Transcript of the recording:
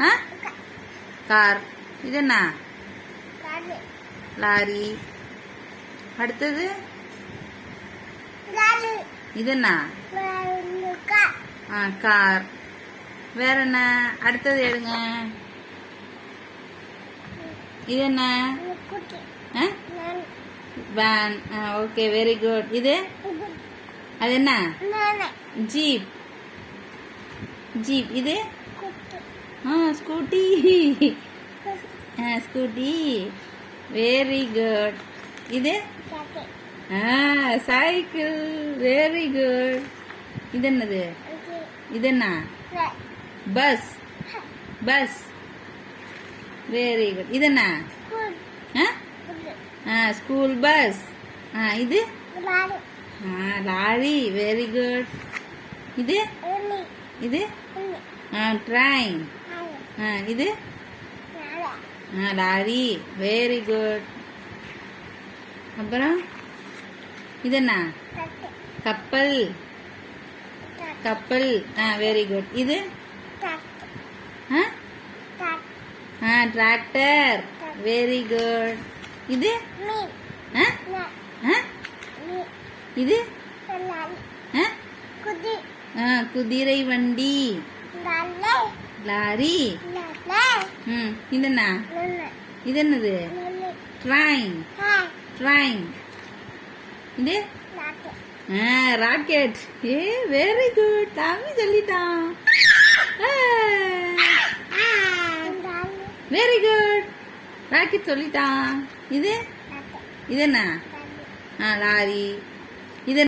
ஆ car. இது என்ன? Lorry. அடுத்தது இது என்ன? கார். வேற என்ன? அடுத்தது எடுங்க. இது என்ன? வேன். Okay, very good. இது அது என்ன? ஜீப். ஜீப். இது ஸ்கூட்டி. ஸ்கூட்டி. Very good. இது சைக்கிள். Very good. இது என்னது? இது என்ன? பஸ். பஸ். Very good. இது என்ன? School bus. இது லாரி. Very good. இது இது ட்ரெயின். இது லாரி. Very good. அப்புறம் இது என்ன? கப்பல். கப்பல். Very good. இது டிராக்டர். Very good. இது இது குதிரை வண்டி. லாரி. இது என்ன? இது என்னது? ட்ரெயின். ட்ரெயின். இது ராக்கெட். Very good. தம்பி சொல்லிட்டான். Very good. ராக்கெட் சொல்லிட்டான். இது இது என்ன? லாரி.